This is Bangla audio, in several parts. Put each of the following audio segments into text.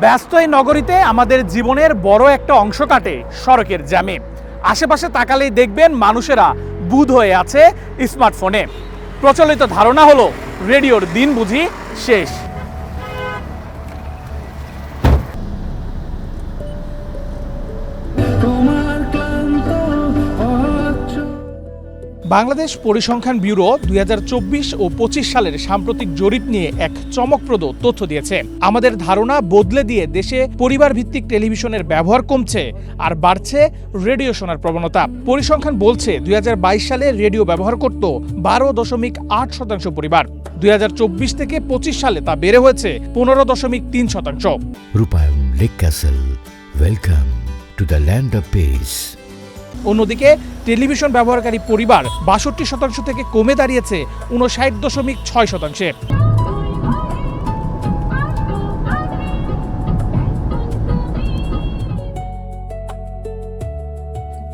ব্যস্ত এই নগরীতে আমাদের জীবনের বড় একটা অংশ কাটে সড়কের জ্যামে। আশেপাশে তাকালেই দেখবেন মানুষেরা বুঁদ হয়ে আছে স্মার্টফোনে। প্রচলিত ধারণা হলো রেডিওর দিন বুঝি শেষ। বাংলাদেশ পরিসংখ্যান ব্যুরো 2024 ও 25 সালের সাম্প্রতিক জরিপ নিয়ে এক চমকপ্রদ তথ্য দিয়েছে। আমাদের ধারণা বদলে দিয়ে দেশে পরিবার ভিত্তিক টেলিভিশনের ব্যবহার কমছে আর বাড়ছে রেডিও শোনার প্রবণতা। পরিসংখ্যান বলছে 2022 সালে রেডিও ব্যবহার করত 12.8% পরিবার। 2024 থেকে 25 সালে তা বেড়ে হয়েছে 15.3%। রূপায়ণ lake castle, welcome to the land of piece. অন্যদিকে টেলিভিশন ব্যবহারকারী পরিবার 62% থেকে কমে দাঁড়িয়েছে 59.6%।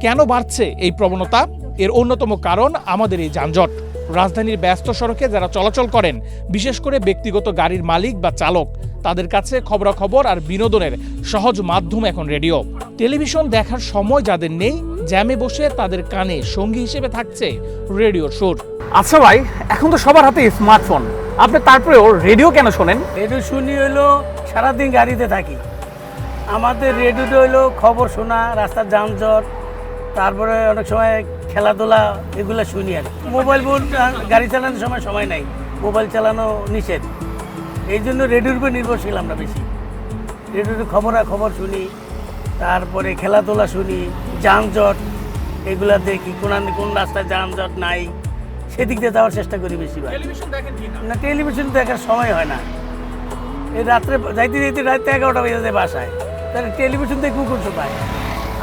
কেন বাড়ছে এই প্রবণতা? এর অন্যতম কারণ আমাদের এই যানজট। রাজধানীর ব্যস্ত সড়কে যারা চলাচল করেন, বিশেষ করে ব্যক্তিগত গাড়ির মালিক বা চালক, তাদের কাছে খবরাখবর আর বিনোদনের সহজ মাধ্যম এখন রেডিও। টেলিভিশন দেখার সময় যাদের নেই, জ্যামে বসে তাদের কানে সঙ্গী হিসেবে থাকছে রেডিওর সুর। আচ্ছা ভাই, এখন তো সবার হাতে স্মার্টফোন, আপনি তারপরেও রেডিও কেন শোনেন? রেডিও শুনি হইলো সারাদিন গাড়িতে থাকি। আমাদের রেডিওটা হইলো খবর শোনা, রাস্তার যানজট, তারপরে অনেক সময় খেলাধুলা, এগুলো শুনি। আর মোবাইল ফোন গাড়ি চালানোর সময় নাই, মোবাইল চালানো নিষেধ। এই জন্য রেডিওর উপর নির্ভরশীল আমরা বেশি। রেডিওতে খবর শুনি, তারপরে খেলাধুলা শুনি, যানজট এগুলা দেখি, কোন রাস্তায় যানজট নাই সেদিক দিয়ে যাওয়ার চেষ্টা করি বেশি। না, টেলিভিশন দেখার সময় হয় না। এই রাত্রে যাইতে রাত 11টা বেজে যায় বাসায়, তাহলে টেলিভিশন দেখবো কোন সময়?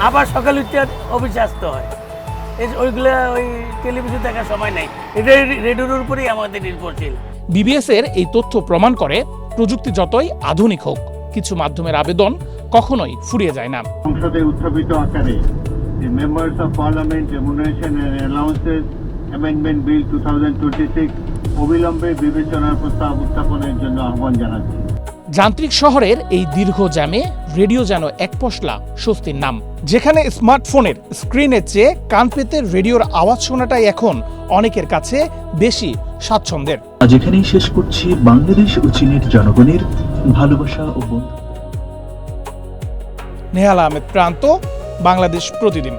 আবার সকালে উঠতে অফিসে আসতে হয়। ওইগুলা ওই টেলিভিশন দেখার সময় নাই। এটা রেডিওর উপরেই আমাদের নির্ভরশীল। বিবিএস এর এই তথ্য প্রমাণ করে, প্রযুক্তি যতই আধুনিক হোক, কিছু মাধ্যমের আবেদন কখনোই ফুরিয়ে যায় না। সংসদে উত্থাপিত আকারে members of parliament remuneration and allowances amendment bill 2026 অবিলম্বে বিবেচনার প্রস্তাব উত্থাপনের জন্য আহ্বান জানাচ্ছি। যান্ত্রিক শহরের এই দীর্ঘ জ্যামে রেডিও যেন এক পশলা স্বস্তির নাম। যেখানে স্মার্টফোনের স্ক্রিনের চেয়ে কান পেতে রেডিওর আওয়াজ শোনাটাই এখন অনেকের কাছে বেশি স্বাচ্ছন্দ্যের। আজ এখানেই শেষ করছি বাংলাদেশ ও চীনের জনগণের ভালোবাসা ও বন্ধু। নেহাল আহমেদ প্রান্ত, বাংলাদেশ প্রতিদিন।